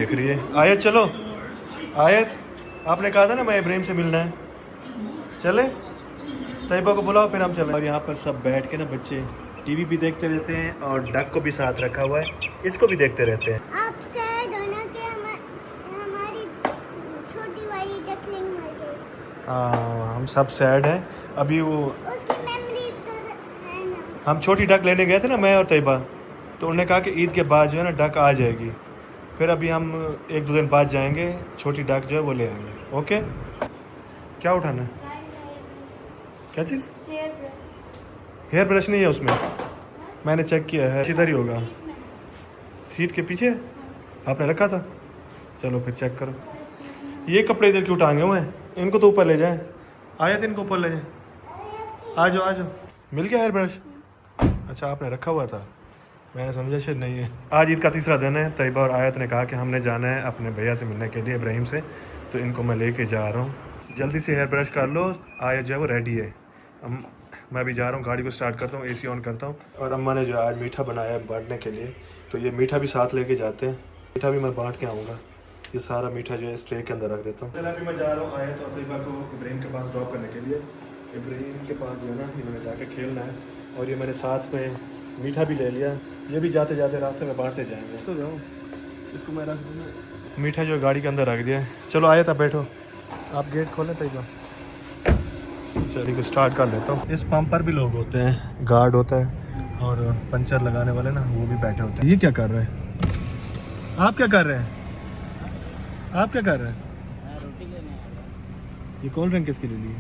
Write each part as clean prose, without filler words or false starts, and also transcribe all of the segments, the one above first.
दिख रही है। आयत चलो, आयत आपने कहा था ना मैं इब्राहिम से मिलना है, चले तैयबा को बुलाओ फिर हम चले। और यहाँ पर सब बैठ के ना बच्चे टीवी भी देखते रहते हैं और डक को भी साथ रखा हुआ है, इसको भी देखते रहते हैं। आप सैड हो ना कि हमारी छोटी वाली डकलिंग मर गई। हाँ हम सब सैड हैं अभी। वो उसकी मेमोरीज तो है ना। हम छोटी डक लेने गए थे ना मैं और तैयबा, तो उन्होंने कहा कि ईद के बाद जो है ना डक आ जाएगी, फिर अभी हम 1-2 दिन बाद जाएंगे, छोटी डक जो है वो ले आएंगे। ओके क्या उठाना है? क्या चीज़? हेयर ब्रश नहीं है उसमें, मैंने चेक किया है, इधर ही होगा सीट के पीछे। आपने रखा था, चलो फिर चेक करो। ये कपड़े इधर क्यों टांगे हुए हैं? इनको तो ऊपर ले जाएं। आए थे इनको ऊपर ले जाएं। आ जाओ आ जाओ। मिल गया हेयर ब्रश? अच्छा आपने रखा हुआ था, मैंने समझा शायद नहीं है। आज ईद का तीसरा दिन है। तैयबा और आयत ने कहा कि हमने जाना है अपने भैया से मिलने के लिए, इब्राहिम से, तो इनको मैं लेके जा रहा हूँ। जल्दी से हेयर ब्रश कर लो। आयत जो है वो रेडी है। मैं भी जा रहा हूँ, गाड़ी को स्टार्ट करता हूँ, एसी ऑन करता हूँ। और अम्मा ने जो आज मीठा बनाया है बांटने के लिए, तो ये मीठा भी साथ लेके जाते हैं। मीठा भी मैं बांट के आऊँगा। ये सारा मीठा जो है इस ट्रे के अंदर रख देता हूँ। चलो अभी मैं जा रहा हूँ आयत और तैयबा को इब्राहिम के पास ड्रॉप करने के लिए। इब्राहिम के पास जो है ना इन्होंने जाके खेलना है, और ये मैंने साथ में मीठा भी ले लिया। ये भी जाते जाते रास्ते में बांटते जाएंगे। तो जाओ, इसको मैं रख दूँगा। मीठा जो गाड़ी के अंदर रख दिया है। चलो आयत आप बैठो, आप गेट खोलें तैयबा। चलिए को स्टार्ट कर लेता हूँ। इस पंप पर भी लोग होते हैं, गार्ड होता है और पंचर लगाने वाले ना वो भी बैठे होते हैं। ये क्या कर रहे हैं? आप क्या कर रहे हैं? आप क्या कर रहे हैं? रोटी लेने। ये कोल्ड ड्रिंक किसके लिए लिए?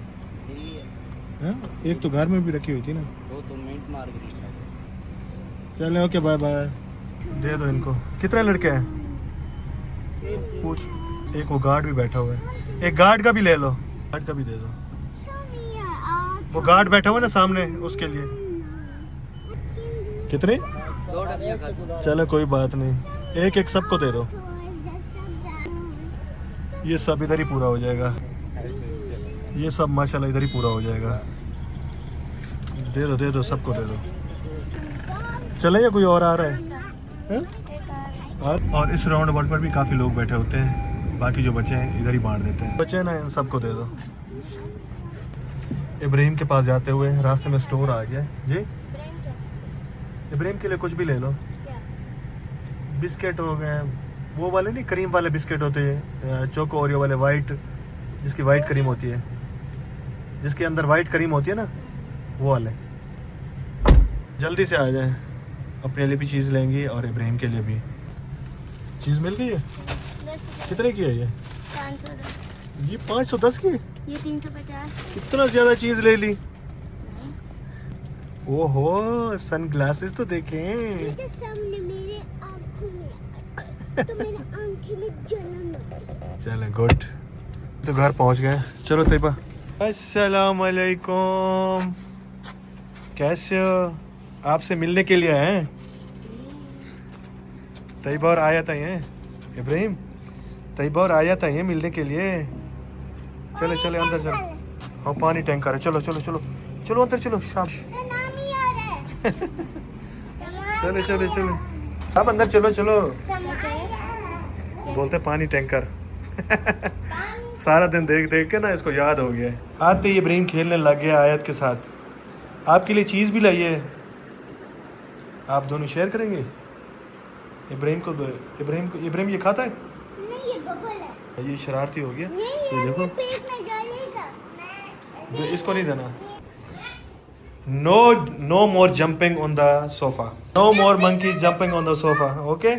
हाँ एक तो घर में भी रखी हुई थी ना। वो तो मिनट मार के चलें ओके बाय बाय। दे दो इनको। कितने लड़के हैं पूछ? एक वो गार्ड भी बैठा हुआ है, एक गार्ड का भी ले लो, गार्ड का भी दे दो। वो गार्ड बैठा हुआ है ना सामने, उसके लिए। कितने? 2 डबिया खा। चलो कोई बात नहीं, एक एक सबको दे दो। ये सब इधर ही पूरा हो जाएगा, ये सब माशाल्लाह इधर ही पूरा हो जाएगा। दे दो सबको दे दो। चले या कोई और आ रहा है? और इस राउंड अबाउट पर भी काफ़ी लोग बैठे होते हैं, बाकी जो बच्चे हैं इधर ही बांट देते हैं। बच्चे ना इन सबको दे दो। इब्राहिम के पास जाते हुए रास्ते में स्टोर आ गया जी। इब्राहिम के लिए कुछ भी ले लो। बिस्किट हो गए, वो वाले नहीं क्रीम वाले बिस्किट होते हैं, चोको ओरियो वाले, वाइट, जिसकी वाइट क्रीम होती है, जिसके अंदर वाइट क्रीम होती है ना, वो वाले। जल्दी से आ जाए, अपने लिए भी चीज़ लेंगी और इब्राहिम के लिए भी। चीज़ मिल गई है? कितने की है ये? 510। ये 510 की? ये 350। कितना ज़्यादा चीज़ ले ली। ओहो सन ग्लासेस तो देखें। तो सामने मेरे आंखों में तो मेरे आंखें में जलन होती है। चले गुड, तो घर पहुंच गए। चलो तैयबा। अस्सलाम वालेकुम, कैसे हो? आपसे मिलने के लिए आए हैं। तैयबा और आया था ये इब्राहिम, तैयबा और आया था ये मिलने के लिए। चले चले अंदर चलो। हाँ पानी टैंकर है, चलो चलो चलो चलो अंदर चलो। शाबाश सुनामी आ रहा है। चलो चलो चलो अब अंदर चलो चलो। बोलते पानी टैंकर। सारा दिन देख देख के ना इसको याद हो गया है। आते ही इब्राहिम खेलने लग गया आयत के साथ। आपके लिए चीज़ भी लाई है, आप दोनों शेयर करेंगे। इब्राहिम ये खाता है? नहीं ये बबल है। ये शरारती हो गया। नहीं ये देखो ये पेट में डालेगा। इसको नहीं देना। No more jumping on the sofa, no more monkey jumping on the sofa. Okay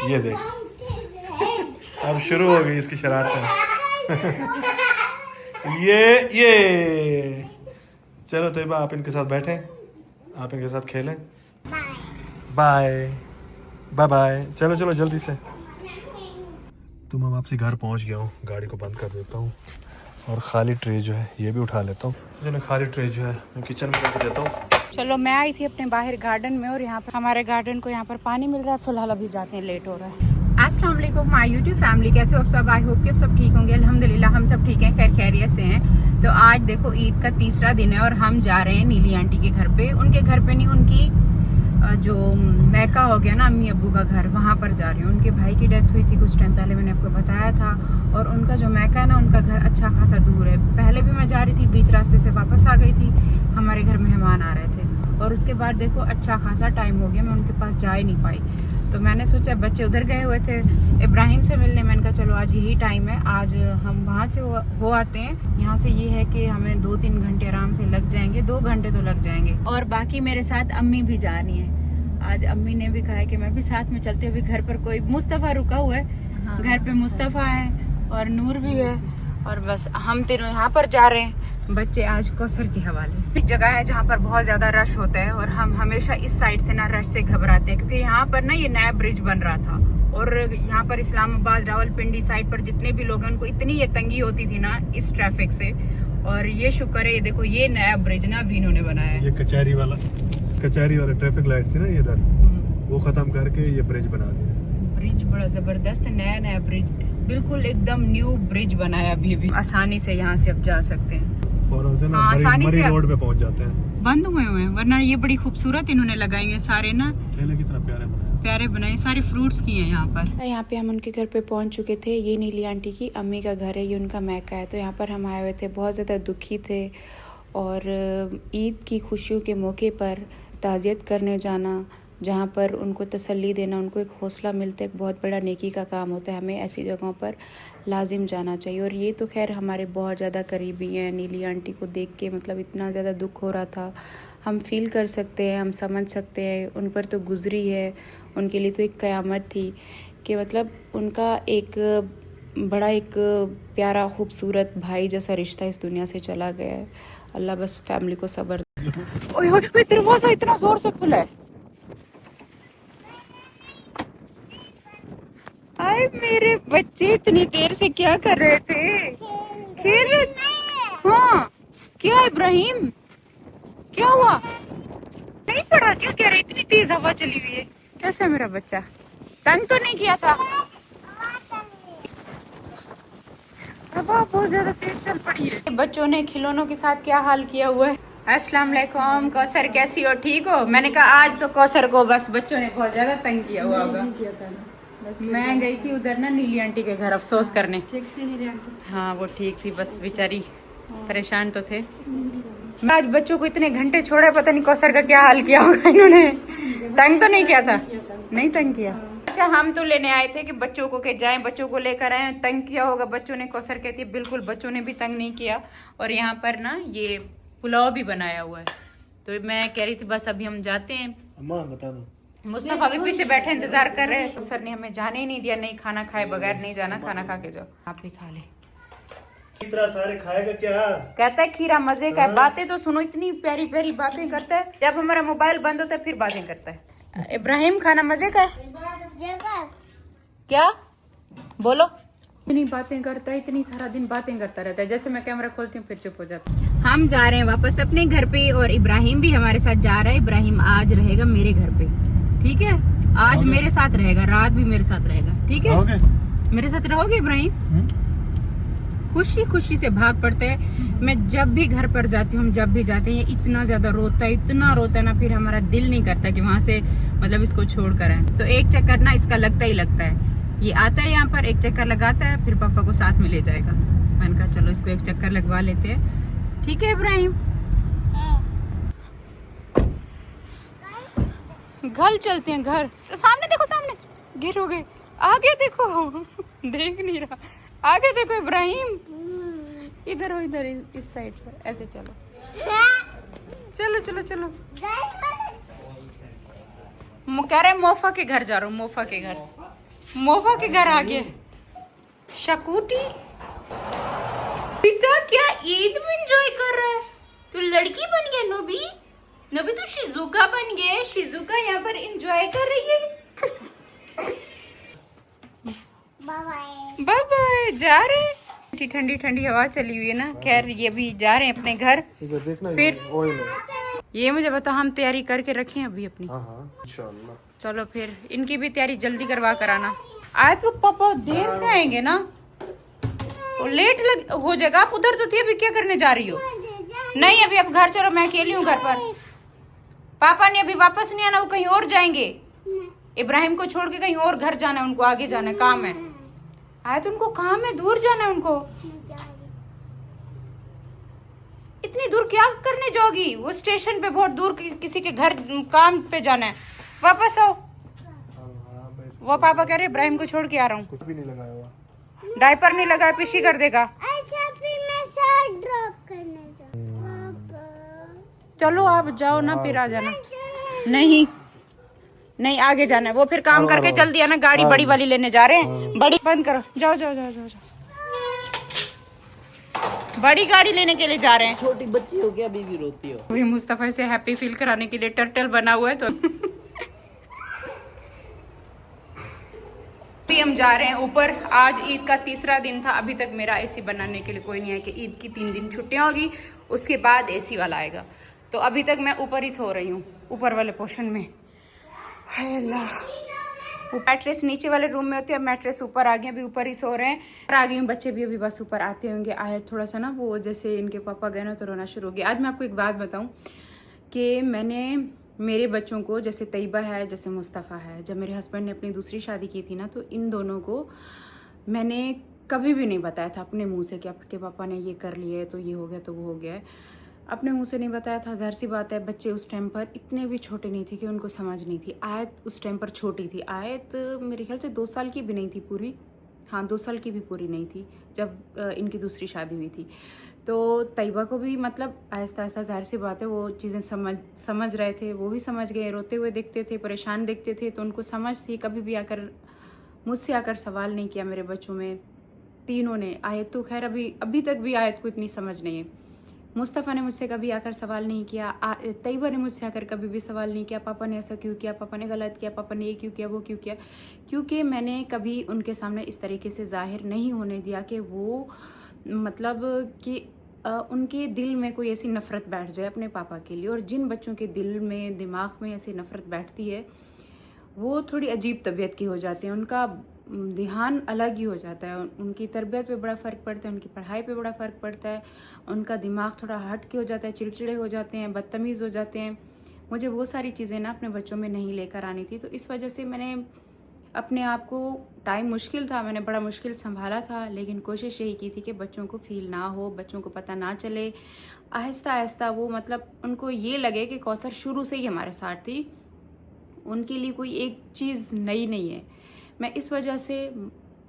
ये देख, अब शुरू हो गई इसकी शरारतें। ये चलो तैयबा आप इनके साथ बैठें, आप इनके साथ खेलें। Bye bye bye. चलो चलो जल्दी से। तो मैं वापसी घर पहुंच गया हूँ, गाड़ी को बंद कर देता हूँ और खाली ट्रे जो है ये भी उठा लेता हूँ। चलो खाली ट्रे जो है मैं किचन में रख देता हूँ। चलो मैं आई थी अपने बाहर गार्डन में, और यहाँ पर हमारे गार्डन को यहाँ पर पानी मिल रहा है। फिलहाल अभी जाते हैं, लेट हो रहा है। अस्सलाम वालेकुम माय यूट्यूब फैमिली, कैसे हो आप सब? आई होप कि आप सब ठीक होंगे। अल्हम्दुलिल्लाह हम सब ठीक हैं, खैर खैरियत से हैं। तो आज देखो ईद का तीसरा दिन है और हम जा रहे हैं नीली आंटी के घर पे। उनके घर पे नहीं, उनकी जो मैका हो गया ना अम्मी अब्बू का घर, वहाँ पर जा रही हूँ। उनके भाई की डेथ हुई थी कुछ टाइम पहले, मैंने आपको बताया था। और उनका जो मैका है ना, उनका घर अच्छा खासा दूर है। पहले भी मैं जा रही थी, बीच रास्ते से वापस आ गई थी, हमारे घर मेहमान आ रहे थे। और उसके बाद देखो अच्छा खासा टाइम हो गया, मैं उनके पास जा ही नहीं पाई। तो मैंने सोचा, बच्चे उधर गए हुए थे इब्राहिम से मिलने, मैंने कहा चलो आज यही टाइम है, आज हम वहाँ से हो आते हैं। यहाँ से ये है कि हमें 2-3 घंटे आराम से लग जाएंगे, 2 घंटे तो लग जाएंगे। और बाकी मेरे साथ अम्मी भी जा रही हैं। आज अम्मी ने भी कहा है कि मैं भी साथ में चलती हूँ। अभी घर पर कोई मुस्तफ़ा रुका हुआ है, हाँ। घर पे मुस्तफ़ा है और नूर भी है, और बस हम तीनों यहाँ पर जा रहे हैं। बच्चे आज कौसर के हवाले। एक जगह है जहाँ पर बहुत ज्यादा रश होता है, और हम हमेशा इस साइड से ना रश से घबराते हैं, क्योंकि यहाँ पर ना ये नया ब्रिज बन रहा था। और यहाँ पर इस्लामाबाद रावलपिंडी साइड पर जितने भी लोग हैं, उनको इतनी ये तंगी होती थी ना इस ट्रैफिक से। और ये शुक्र है, ये देखो ये नया ब्रिज ना अभी इन्होंने बनाया है। ये कचहरी वाला ट्रैफिक लाइट थी ना इधर, वो खत्म करके ये ब्रिज बना दिया। ब्रिज बड़ा जबरदस्त है, नया ब्रिज, बिल्कुल एकदम न्यू ब्रिज बनाया। अभी आसानी से यहाँ से अब जा सकते हैं, फौरन से ना मरी रोड पे पहुंच जाते हैं। बंद हुए हैं, वरना ये बड़ी खूबसूरत इन्होंने लगाई है सारे ना, ठेले कितना प्यारे बनाए, सारे फ्रूट्स की हैं यहाँ पर। यहाँ पे हम उनके घर पे पहुंच चुके थे। ये नीली आंटी की अम्मी का घर है, ये उनका मैका है। तो यहाँ पर हम आए हुए थे, बहुत ज़्यादा दुखी थे। और ईद की खुशियों के मौके पर ताज़ियत करने जाना, जहाँ पर उनको तसल्ली देना, उनको एक हौसला मिलता है, एक बहुत बड़ा नेकी का काम होता है। हमें ऐसी जगहों पर लाजिम जाना चाहिए। और ये तो खैर हमारे बहुत ज़्यादा करीबी हैं। नीली आंटी को देख के मतलब इतना ज़्यादा दुख हो रहा था, हम फील कर सकते हैं, हम समझ सकते हैं। उन पर तो गुजरी है, उनके लिए तो एक क़यामत थी कि मतलब उनका एक बड़ा एक प्यारा खूबसूरत भाई जैसा रिश्ता इस दुनिया से चला गया है। अल्लाह बस फैमिली को सब्र। ओए ओए, दरवाज़ा इतना ज़ोर से खुला है। आए मेरे बच्चे इतनी देर से क्या कर रहे थे? खेल रहे थे। हाँ, क्या इब्राहिम, क्या हुआ? नहीं पड़ा क्या? कह रहे इतनी तेज हवा चली हुई है। कैसा है मेरा बच्चा? तंग तो नहीं किया था? हवा बहुत ज्यादा तेज चल पड़ी है। बच्चों ने खिलौनों के साथ क्या हाल किया हुआ है। अस्सलाम वालेकुम, कौसर कैसी हो? ठीक हो? मैंने कहा आज तो कौसर को बस बच्चों ने बहुत ज्यादा तंग किया हुआ होगा। मैं गई थी उधर ना नीली आंटी के घर अफसोस करने। ठीक थी नीली आंटी? हाँ वो ठीक थी, बस बेचारी परेशान तो थे। मैं आज बच्चों को इतने घंटे छोड़ा, पता नहीं कौसर का क्या हाल किया होगा इन्होंने। तंग तो नहीं किया था? नहीं तंग किया। अच्छा, हम तो लेने आए थे कि बच्चों को के जाएं, बच्चों को लेकर आए। तंग किया होगा बच्चों ने? कौसर कहती है बिल्कुल बच्चों ने भी तंग नहीं किया। और यहाँ पर ना ये पुलाव भी बनाया हुआ है। तो मैं कह रही थी बस अभी हम जाते हैं। अम्मा बता दो। मुस्तफा भी पीछे बैठे इंतजार कर रहे हैं। तो सर ने हमें जाने ही नहीं दिया, नहीं खाना खाए बगैर नहीं जाना, खाना खा के जाओ। आप भी खा ले। इतना सारे खाएगा क्या? कहता है खीरा मजे का है। बातें तो सुनो, इतनी प्यारी प्यारी बातें करता है। जब हमारा मोबाइल बंद होता है फिर बातें करता है। इब्राहिम खाना मजे का है? क्या बोलो? इतनी बातें करता है, इतनी सारा दिन बातें करता रहता है। जैसे मैं कैमरा खोलती हूँ फिर चुप हो जाता है। हम जा रहे हैं वापस अपने घर पे, और इब्राहिम भी हमारे साथ जा रहा है। इब्राहिम आज रहेगा मेरे घर पे, ठीक है? आज मेरे साथ रहेगा, रात भी मेरे साथ रहेगा, ठीक है? मेरे साथ रहोगे इब्राहिम? खुशी खुशी से भाग पड़ता है। मैं जब भी घर पर जाती हूँ, हम जब भी जाते हैं, इतना ज्यादा रोता है, इतना रोता है ना, फिर हमारा दिल नहीं करता कि वहां से मतलब इसको छोड़ कर आए। तो एक चक्कर ना इसका लगता ही लगता है। ये आता है यहाँ पर, एक चक्कर लगाता है, फिर पापा को साथ में ले जाएगा। मैंने कहा चलो इसको एक चक्कर लगवा लेते हैं, ठीक है इब्राहिम? घर चलते हैं, घर। सामने देखो, सामने गिरोगे। आगे देखो, देख नहीं रहा। आगे देखो इब्राहिम, इधर हो, इधर इस साइड पर, ऐसे चलो चलो चलो चलो। कह रहे मोफा के घर जा रहा हूँ, मोफा के घर। मोफा के घर आ गए। शकुटी पिता क्या ईद में एंजॉय कर रहा है? तू लड़की बन गया नोबी? नोबी तू शिजुका बन गया। शिजुका यहाँ पर एंजॉय कर रही है। Bye bye. जा रहे हैं, ठंडी ठंडी हवा चली हुई है ना। खैर ये भी जा रहे हैं अपने घर। इधर देखना, फिर ऑयल है। ये मुझे बता, हम तैयारी करके रखें अभी अपनी? हाँ हाँ इंशाल्लाह। चलो फिर इनकी भी तैयारी जल्दी करवा कर आना। आए तो पापा देर से आएंगे ना, तो लेट हो जाएगा। आप उधर तो थी, अभी क्या करने जा रही हो? नहीं अभी आप घर चलो, मैं अकेली हूँ घर पर। पापा ने अभी वापस नहीं आना, वो कहीं और जाएंगे। इब्राहिम को छोड़ के कहीं और घर जाना है उनको, आगे जाना है, काम है। आए तो उनको काम है, दूर जाना है उनको। इतनी दूर क्या करने जाओगी? वो स्टेशन पे बहुत दूर किसी के घर काम पे जाना है। वापस आओ। वो पापा कह रहे इब्राहिम को छोड़ के आ रहा हूँ। कुछ भी नहीं लगाया हुआ, डायपर नहीं लगाया, पिशी कर देगा। अच्छा फिर मैं शर्ट ड्रॉप करने जाऊँ। पापा चलो आप जाओ ना, फिर आ जाना। नहीं नहीं, आगे जाना है। वो फिर काम करके चल दिया ना, गाड़ी बड़ी वाली लेने जा रहे हैं। बड़ी बंद करो, जाओ जाओ जाओ जाओ जाओ। बड़ी गाड़ी लेने के लिए जा रहे हैं। छोटी बच्ची हो क्या, अभी भी रोती हो? अभी मुस्तफा से हैप्पी फील कराने के लिए टर्टल बना हुआ है तो अभी हम जा रहे हैं ऊपर। आज ईद का तीसरा दिन था, अभी तक मेरा एसी बनाने के लिए कोई नहीं है कि ईद की 3 दिन छुट्टियां होगी, उसके बाद एसी वाला आएगा। तो अभी तक मैं ऊपर ही सो रही हूँ, ऊपर वाले पोर्शन में। हाय अल्लाह, वो मैट्रेस नीचे वाले रूम में होती है, मैट्रेस ऊपर आ गई, अभी ऊपर ही सो रहे हैं। आ गई हूँ, बच्चे भी अभी बस ऊपर आते होंगे। आए थोड़ा सा ना, वो जैसे इनके पापा गए ना तो रोना शुरू हो गया। आज मैं आपको एक बात बताऊँ कि मैंने मेरे बच्चों को, जैसे तैयबा है, जैसे मुस्तफ़ा है, जब मेरे हस्बैंड ने अपनी दूसरी शादी की थी ना, तो इन दोनों को मैंने कभी भी नहीं बताया था अपने मुंह से कि आपके पापा ने ये कर लिया है तो ये हो गया तो वो हो गया है। अपने मुंह से नहीं बताया था। ज़ाहिर सी बात है, बच्चे उस टाइम पर इतने भी छोटे नहीं थे कि उनको समझ नहीं थी। आयत उस टाइम पर छोटी थी, आयत मेरे ख्याल से 2 साल की भी नहीं थी पूरी। हाँ, 2 साल की भी पूरी नहीं थी जब इनकी दूसरी शादी हुई थी। तो तैयबा को भी मतलब आहिस्ता आहिस्ता, ज़ाहिर सी बात है, वो चीज़ें समझ रहे थे, वो भी समझ गए। रोते हुए देखते थे, परेशान देखते थे, तो उनको समझ थी। कभी भी आकर मुझसे आकर सवाल नहीं किया मेरे बच्चों में, तीनों ने। आयत तो खैर अभी तक भी आयत को इतनी समझ नहीं है। मुस्तफ़ा ने मुझसे कभी आकर सवाल नहीं किया, तैयबा ने मुझसे आकर कभी भी सवाल नहीं किया, पापा ने ऐसा क्यों किया, पापा ने गलत किया, पापा ने ये क्यों किया, वो क्यों किया। क्योंकि मैंने कभी उनके सामने इस तरीके से जाहिर नहीं होने दिया कि वो मतलब कि उनके दिल में कोई ऐसी नफ़रत बैठ जाए अपने पापा के लिए। और जिन बच्चों के दिल में, दिमाग में ऐसी नफ़रत बैठती है, वो थोड़ी अजीब तबीयत की हो जाते हैं, उनका ध्यान अलग ही हो जाता है, उनकी तरबियत पे बड़ा फ़र्क पड़ता है, उनकी पढ़ाई पे बड़ा फ़र्क पड़ता है, उनका दिमाग थोड़ा हट के हो जाता है, चिड़चिड़े हो जाते हैं, बदतमीज़ हो जाते हैं। मुझे वो सारी चीज़ें ना अपने बच्चों में नहीं लेकर आनी थी। तो इस वजह से मैंने अपने आप को, टाइम मुश्किल था, मैंने बड़ा मुश्किल संभाला था, लेकिन कोशिश यही की थी कि बच्चों को फील ना हो, बच्चों को पता ना चले। आहिस्ता आहिस्ता वो मतलब उनको ये लगे कि कौसर शुरू से ही हमारे साथ थी, उनके लिए कोई एक चीज़ नई नहीं है। मैं इस वजह से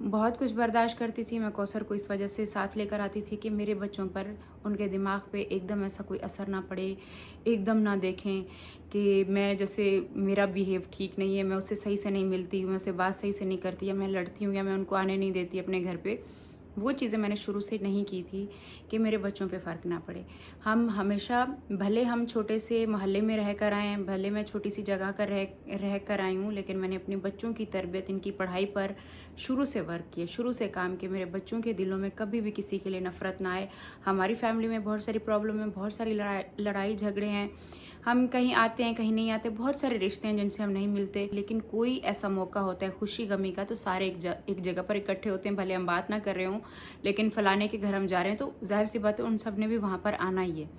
बहुत कुछ बर्दाश्त करती थी। मैं कौसर को इस वजह से साथ लेकर आती थी कि मेरे बच्चों पर, उनके दिमाग पे एकदम ऐसा कोई असर ना पड़े, एकदम ना देखें कि मैं, जैसे मेरा बिहेव ठीक नहीं है, मैं उससे सही से नहीं मिलती हूँ, मैं उससे बात सही से नहीं करती, या मैं लड़ती हूँ, या मैं उनको आने नहीं देती अपने घर पे। वो चीज़ें मैंने शुरू से नहीं की थी कि मेरे बच्चों पे फ़र्क ना पड़े। हम हमेशा, भले हम छोटे से मोहल्ले में रह कर आए हैं, भले मैं छोटी सी जगह कर रह कर आई हूँ, लेकिन मैंने अपने बच्चों की तरबियत, इनकी पढ़ाई पर शुरू से वर्क किया, शुरू से काम किया। मेरे बच्चों के दिलों में कभी भी किसी के लिए नफ़रत ना आए। हमारी फैमिली में बहुत सारी प्रॉब्लम है, बहुत सारी लड़ाई झगड़े हैं, हम कहीं आते हैं कहीं नहीं आते, बहुत सारे रिश्ते हैं जिनसे हम नहीं मिलते, लेकिन कोई ऐसा मौका होता है खुशी गमी का तो सारे एक जगह पर इकट्ठे होते हैं। भले हम बात ना कर रहे हों, लेकिन फलाने के घर हम जा रहे हैं तो जाहिर सी बात है उन सब ने भी वहाँ पर आना ही है।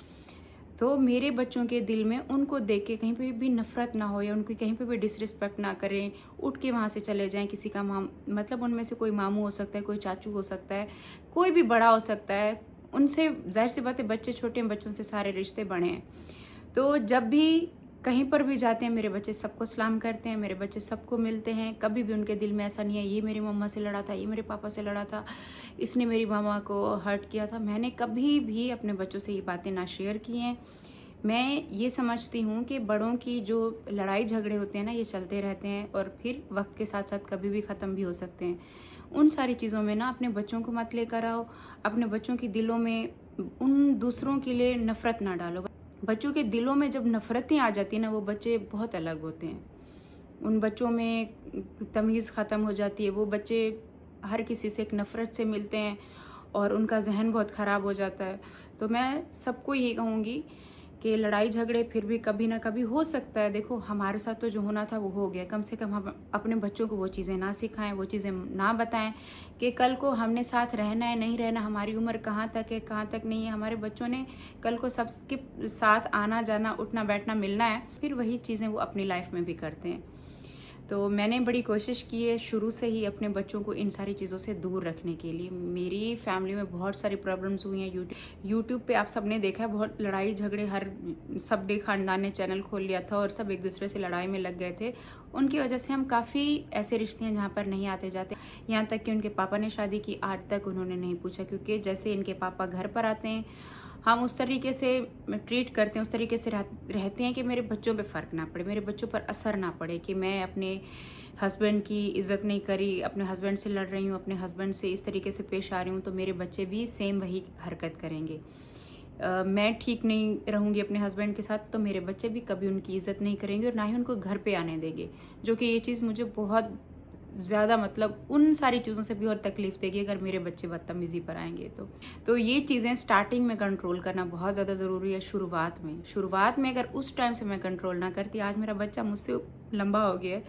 तो मेरे बच्चों के दिल में उनको देख के कहीं पे भी नफ़रत ना हो, या उनकी कहीं पे भी डिसरिस्पेक्ट ना करें, उठ के वहाँ से चले जाएं। किसी का मतलब उनमें से कोई मामू हो सकता है, कोई चाचू हो सकता है, कोई भी बड़ा हो सकता है, उनसे जाहिर सी बात है बच्चे छोटे हैं, बच्चों से सारे रिश्ते बड़े हैं। तो जब भी कहीं पर भी जाते हैं, मेरे बच्चे सबको सलाम करते हैं, मेरे बच्चे सबको मिलते हैं। कभी भी उनके दिल में ऐसा नहीं है ये मेरी मम्मा से लड़ा था, ये मेरे पापा से लड़ा था, इसने मेरी मामा को हर्ट किया था। मैंने कभी भी अपने बच्चों से ये बातें ना शेयर की हैं। मैं ये समझती हूँ कि बड़ों की जो लड़ाई झगड़े होते हैं ना, ये चलते रहते हैं और फिर वक्त के साथ साथ कभी भी ख़त्म भी हो सकते हैं। उन सारी चीज़ों में ना अपने बच्चों को मत लेकर आओ, अपने बच्चों के दिलों में उन दूसरों के लिए नफ़रत ना डालो। बच्चों के दिलों में जब नफ़रतें आ जाती हैं ना, वो बच्चे बहुत अलग होते हैं, उन बच्चों में तमीज़ ख़त्म हो जाती है। वो बच्चे हर किसी से एक नफ़रत से मिलते हैं और उनका जहन बहुत ख़राब हो जाता है। तो मैं सबको यही कहूँगी कि लड़ाई झगड़े फिर भी कभी ना कभी हो सकता है। देखो हमारे साथ तो जो होना था वो हो गया, कम से कम हम अपने बच्चों को वो चीज़ें ना सिखाएं, वो चीज़ें ना बताएं कि कल को हमने साथ रहना है नहीं रहना, हमारी उम्र कहाँ तक है कहाँ तक नहीं है, हमारे बच्चों ने कल को सबके साथ आना जाना उठना बैठना मिलना है, फिर वही चीज़ें वो अपनी लाइफ में भी करते हैं। तो मैंने बड़ी कोशिश की है शुरू से ही अपने बच्चों को इन सारी चीज़ों से दूर रखने के लिए। मेरी फैमिली में बहुत सारी प्रॉब्लम्स हुई हैं। यूट्यूब पे आप सबने देखा है बहुत लड़ाई झगड़े, हर सबने खानदान ने चैनल खोल लिया था और सब एक दूसरे से लड़ाई में लग गए थे। उनकी वजह से हम काफ़ी ऐसे रिश्ते हैं जहाँ पर नहीं आते जाते, यहाँ तक कि उनके पापा ने शादी की, आज तक उन्होंने नहीं पूछा, क्योंकि जैसे इनके पापा घर पर आते हैं हम उस तरीके से ट्रीट करते हैं, उस तरीके से रहते हैं कि मेरे बच्चों पे फ़र्क ना पड़े, मेरे बच्चों पर असर ना पड़े कि मैं अपने हस्बैंड की इज़्ज़त नहीं करी, अपने हस्बैंड से लड़ रही हूँ, अपने हस्बैंड से इस तरीके से पेश आ रही हूँ तो मेरे बच्चे भी सेम वही हरकत करेंगे। मैं ठीक नहीं रहूँगी अपने हस्बैंड के साथ तो मेरे बच्चे भी कभी उनकी इज़्ज़त नहीं करेंगे और ना ही उनको घर पे आने देंगे, जो कि ये चीज़ मुझे बहुत ज़्यादा मतलब उन सारी चीज़ों से भी और तकलीफ देगी अगर मेरे बच्चे बदतमीज़ी पर आएंगे तो ये चीज़ें स्टार्टिंग में कंट्रोल करना बहुत ज़्यादा ज़रूरी है। शुरुआत में अगर उस टाइम से मैं कंट्रोल ना करती, आज मेरा बच्चा मुझसे लंबा हो गया है,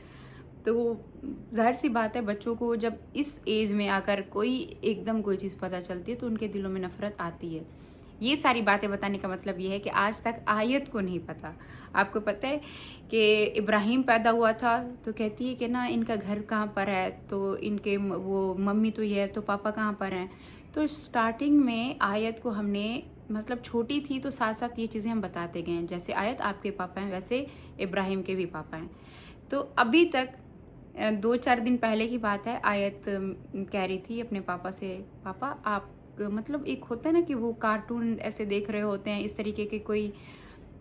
तो जाहिर सी बात है बच्चों को जब इस एज में आकर कोई एकदम कोई चीज़ पता चलती है तो उनके दिलों में नफरत आती है। ये सारी बातें बताने का मतलब ये है कि आज तक आयत को नहीं पता। आपको पता है कि इब्राहिम पैदा हुआ था तो कहती है कि ना इनका घर कहाँ पर है, तो इनके वो मम्मी तो ये है तो पापा कहाँ पर हैं। तो स्टार्टिंग में आयत को हमने मतलब छोटी थी तो साथ साथ ये चीज़ें हम बताते गए हैं, जैसे आयत आपके पापा हैं वैसे इब्राहिम के भी पापा हैं। तो अभी तक 2-4 दिन पहले की बात है, आयत कह रही थी अपने पापा से, पापा आप मतलब एक होता है ना कि वो कार्टून ऐसे देख रहे होते हैं, इस तरीके के कोई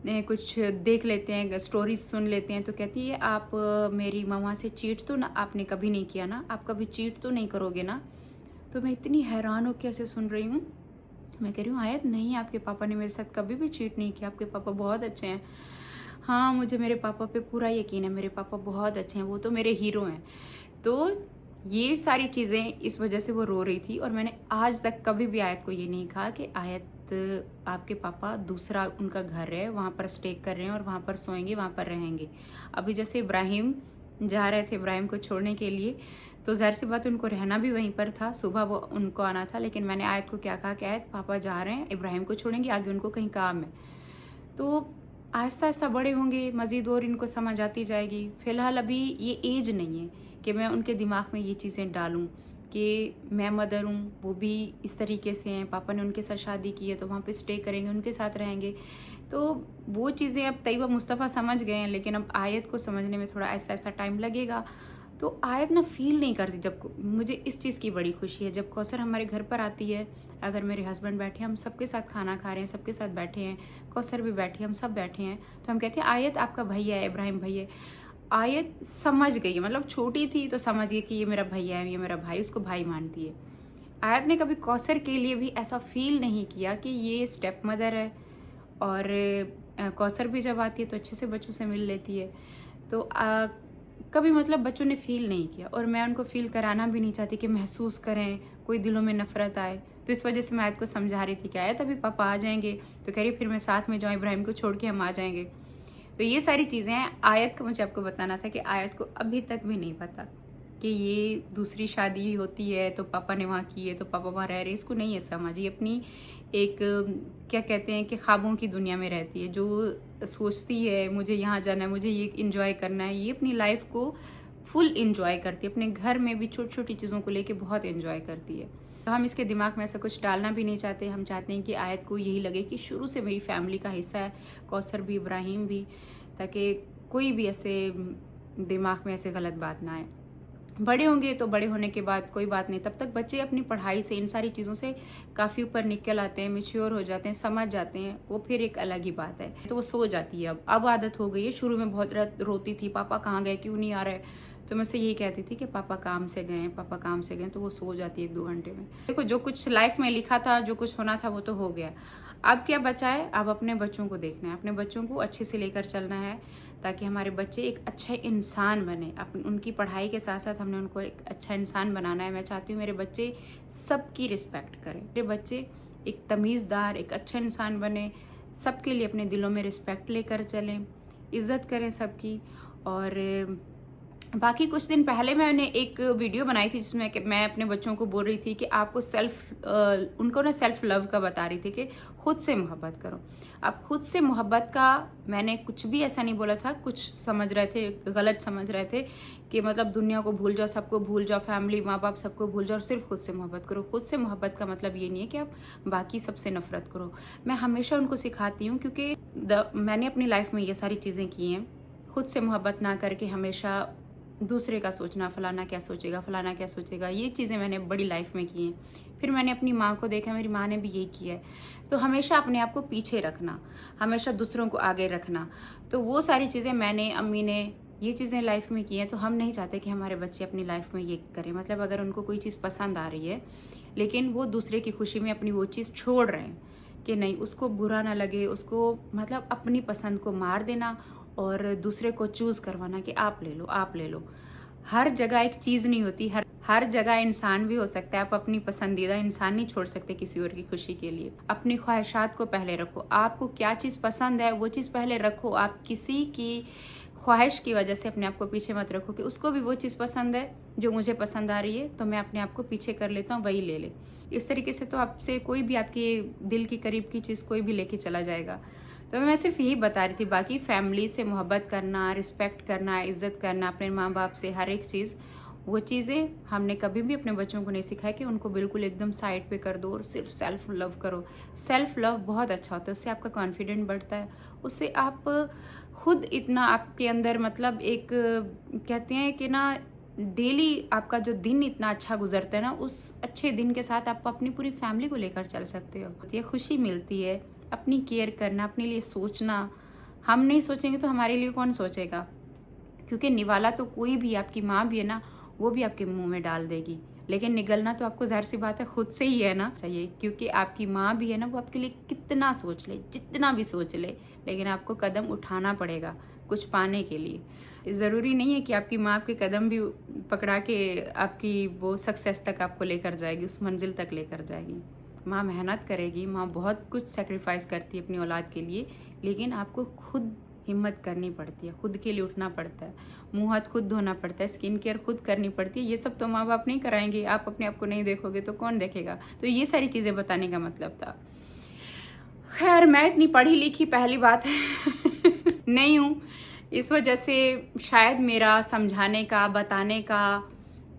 कुछ देख लेते हैं, स्टोरीज सुन लेते हैं, तो कहती है आप मेरी मम्मा से चीट तो ना आपने कभी नहीं किया ना, आप कभी चीट तो नहीं करोगे ना। तो मैं इतनी हैरान हो कैसे सुन रही हूँ, मैं कह रही हूँ आयत नहीं आपके पापा ने मेरे साथ कभी भी चीट नहीं किया, आपके पापा बहुत अच्छे हैं। हाँ मुझे मेरे पापा पे पूरा यकीन है, मेरे पापा बहुत अच्छे हैं, वो तो मेरे हीरो हैं। तो ये सारी चीज़ें इस वजह से वो रो रही थी और मैंने आज तक कभी भी आयत को ये नहीं कहा कि आयत आपके पापा दूसरा उनका घर है वहाँ पर स्टे कर रहे हैं और वहाँ पर सोएंगे वहाँ पर रहेंगे। अभी जैसे इब्राहिम जा रहे थे इब्राहिम को छोड़ने के लिए तो ज़ाहिर सी बात उनको रहना भी वहीं पर था, सुबह वो उनको आना था, लेकिन मैंने आयत को क्या कहा कि आयत पापा जा रहे हैं इब्राहिम को छोड़ेंगे, आगे उनको कहीं काम है। तो आहिस्ता आहिस्ता बड़े होंगे, मज़ीद और इनको समझ आती जाएगी। फ़िलहाल अभी ये एज नहीं है कि मैं उनके दिमाग में ये चीज़ें डालूं कि मैं मदर हूँ, वो भी इस तरीके से हैं, पापा ने उनके साथ शादी की है तो वहाँ पे स्टे करेंगे, उनके साथ रहेंगे। तो वो चीज़ें अब तैयबा मुस्तफ़ा समझ गए हैं, लेकिन अब आयत को समझने में थोड़ा ऐसा ऐसा टाइम लगेगा। तो आयत ना फील नहीं करती, जब मुझे इस चीज़ की बड़ी खुशी है जब कौसर हमारे घर पर आती है, अगर मेरे हस्बैंड बैठे, हम सबके साथ खाना खा रहे हैं, सबके साथ बैठे हैं, कौसर भी बैठी, हम सब बैठे हैं, तो हम कहते हैं आयत आपका भैया है, इब्राहिम भैया। आयत समझ गई, मतलब छोटी थी तो समझ गई कि ये मेरा भैया है, ये मेरा भाई, उसको भाई मानती है। आयत ने कभी कौसर के लिए भी ऐसा फील नहीं किया कि ये स्टेप मदर है। और कौसर भी जब आती है तो अच्छे से बच्चों से मिल लेती है, तो कभी मतलब बच्चों ने फील नहीं किया और मैं उनको फील कराना भी नहीं चाहती कि महसूस करें, कोई दिलों में नफरत आए। तो इस वजह से मैं आयत को समझा रही थी कि आयत अभी पापा आ जाएंगे, तो कह रही फिर मैं साथ में जाऊँ, इब्राहिम को छोड़ के हम आ जाएंगे। तो ये सारी चीज़ें आयत को मुझे आपको बताना था कि आयत को अभी तक भी नहीं पता कि ये दूसरी शादी होती है तो पापा ने वहाँ की है तो पापा वहाँ रह रहे, इसको नहीं है समझ। ये अपनी एक क्या कहते हैं कि ख्वाबों की दुनिया में रहती है, जो सोचती है मुझे यहाँ जाना है, मुझे ये इंजॉय करना है, ये अपनी लाइफ को फुल इंजॉय करती है, अपने घर में भी छोटी छोटी चीज़ों को लेके बहुत इंजॉय करती है। तो हम इसके दिमाग में ऐसा कुछ डालना भी नहीं चाहते। हम चाहते हैं कि आयत को यही लगे कि शुरू से मेरी फैमिली का हिस्सा है, कौसर भी इब्राहिम भी, ताकि कोई भी ऐसे दिमाग में ऐसे गलत बात ना आए। बड़े होंगे तो बड़े होने के बाद कोई बात नहीं, तब तक बच्चे अपनी पढ़ाई से इन सारी चीज़ों से काफ़ी ऊपर निकल आते हैं, मैच्योर हो जाते हैं, समझ जाते हैं, वो फिर एक अलग ही बात है। तो वो सो जाती है, अब आदत हो गई है। शुरू में बहुत रोती थी, पापा कहाँ गए, क्यों नहीं आ रहे, तो मैं उससे यही कहती थी कि पापा काम से गए, पापा काम से गए, तो वो सो जाती है 1-2 घंटे में। देखो जो कुछ लाइफ में लिखा था, जो कुछ होना था वो तो हो गया। अब क्या बचा है, अब अपने बच्चों को देखना है, अपने बच्चों को अच्छे से लेकर चलना है ताकि हमारे बच्चे एक अच्छा इंसान बने। उनकी पढ़ाई के साथ साथ हमने उनको एक अच्छा इंसान बनाना है। मैं चाहती हूँ मेरे बच्चे सबकी रिस्पेक्ट करें, मेरे बच्चे एक तमीज़दार, एक अच्छा इंसान बने, सबके लिए अपने दिलों में रिस्पेक्ट लेकर चलें, इज़्ज़त करें सबकी। और बाकी कुछ दिन पहले मैंने एक वीडियो बनाई थी जिसमें कि मैं अपने बच्चों को बोल रही थी कि आपको उनको ना सेल्फ लव का बता रही थी कि खुद से मोहब्बत करो। अब खुद से मोहब्बत का मैंने कुछ भी ऐसा नहीं बोला था, कुछ समझ रहे थे, गलत समझ रहे थे कि मतलब दुनिया को भूल जाओ, सबको भूल जाओ, फैमिली माँ बाप सबको भूल जाओ और सिर्फ खुद से मोहब्बत करो। खुद से मोहब्बत का मतलब ये नहीं है कि आप बाकी सबसे नफरत करो। मैं हमेशा उनको सिखाती हूँ क्योंकि मैंने अपनी लाइफ में ये सारी चीज़ें की हैं। खुद से मोहब्बत ना करके हमेशा दूसरे का सोचना, फलाना क्या सोचेगा, फलाना क्या सोचेगा, ये चीज़ें मैंने बड़ी लाइफ में की हैं। फिर मैंने अपनी माँ को देखा, मेरी माँ ने भी यही किया है। तो हमेशा अपने आप को पीछे रखना, हमेशा दूसरों को आगे रखना, तो वो सारी चीज़ें मैंने, अम्मी ने ये चीज़ें लाइफ में की हैं। तो हम नहीं चाहते कि हमारे बच्चे अपनी लाइफ में ये करें। मतलब अगर उनको कोई चीज़ पसंद आ रही है लेकिन वो दूसरे की खुशी में अपनी वो चीज़ छोड़ रहे हैं कि नहीं, उसको बुरा ना लगे, उसको मतलब अपनी पसंद को मार देना और दूसरे को चूज़ करवाना कि आप ले लो, आप ले लो। हर जगह एक चीज़ नहीं होती, हर जगह इंसान भी हो सकता है। आप अपनी पसंदीदा इंसान नहीं छोड़ सकते किसी और की खुशी के लिए। अपनी ख्वाहिशात को पहले रखो, आपको क्या चीज़ पसंद है वो चीज़ पहले रखो। आप किसी की ख्वाहिश की वजह से अपने आप को पीछे मत रखो कि उसको भी वो चीज़ पसंद है जो मुझे पसंद आ रही है, तो मैं अपने आप को पीछे कर लेता हूँ, वही ले ले। इस तरीके से तो आपसे कोई भी आपके दिल की करीब की चीज़ कोई भी लेके चला जाएगा। तो मैं सिर्फ यही बता रही थी। बाकी फैमिली से मोहब्बत करना, रिस्पेक्ट करना, इज़्ज़त करना, अपने माँ बाप से हर एक चीज़, वो चीज़ें हमने कभी भी अपने बच्चों को नहीं सिखाया कि उनको बिल्कुल एकदम साइड पे कर दो और सिर्फ सेल्फ लव करो। सेल्फ लव बहुत अच्छा होता है, उससे आपका कॉन्फिडेंट बढ़ता है, उससे आप खुद इतना आपके अंदर मतलब एक कहते हैं कि ना डेली आपका जो दिन इतना अच्छा गुजरता है ना, उस अच्छे दिन के साथ आप अपनी पूरी फैमिली को लेकर चल सकते हो। ये खुशी मिलती है। अपनी केयर करना, अपने लिए सोचना। हम नहीं सोचेंगे तो हमारे लिए कौन सोचेगा? क्योंकि निवाला तो कोई भी, आपकी माँ भी है ना, वो भी आपके मुंह में डाल देगी, लेकिन निगलना तो आपको ज़ाहिर सी बात है खुद से ही है ना चाहिए। क्योंकि आपकी माँ भी है ना, वो आपके लिए कितना सोच ले, जितना भी सोच ले, लेकिन आपको कदम उठाना पड़ेगा कुछ पाने के लिए। ज़रूरी नहीं है कि आपकी माँ आपके कदम भी पकड़ा के आपकी वो सक्सेस तक आपको लेकर जाएगी, उस मंजिल तक लेकर जाएगी। माँ मेहनत करेगी, माँ बहुत कुछ सेक्रीफाइस करती है अपनी औलाद के लिए, लेकिन आपको खुद हिम्मत करनी पड़ती है, खुद के लिए उठना पड़ता है, मुँह हाथ खुद धोना पड़ता है, स्किन केयर खुद करनी पड़ती है। ये सब तो माँ बाप नहीं कराएंगे। आप अपने आप को नहीं देखोगे तो कौन देखेगा? तो ये सारी चीज़ें बताने का मतलब था। खैर, मैं इतनी पढ़ी लिखी पहली बात है नहीं हूँ, इस वजह से शायद मेरा समझाने का, बताने का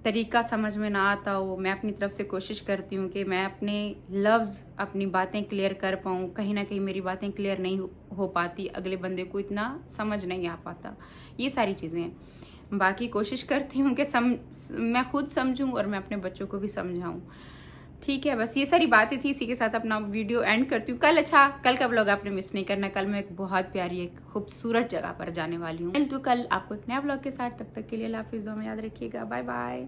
तरीका समझ में ना आता हो। मैं अपनी तरफ से कोशिश करती हूँ कि मैं अपने लफ्ज़, अपनी बातें क्लियर कर पाऊँ। कहीं ना कहीं मेरी बातें क्लियर नहीं हो पाती, अगले बंदे को इतना समझ नहीं आ पाता, ये सारी चीज़ें हैं। बाकी कोशिश करती हूँ कि मैं खुद समझूँ और मैं अपने बच्चों को भी समझाऊँ। ठीक है, बस ये सारी बातें थी। इसी के साथ अपना वीडियो एंड करती हूँ। कल का व्लॉग आपने मिस नहीं करना। कल मैं एक बहुत प्यारी, एक खूबसूरत जगह पर जाने वाली हूँ। तो कल आपको एक नया व्लॉग के साथ, तब तक के लिए अल्लाह हाफिज़। दुआ में याद रखिएगा। Bye bye.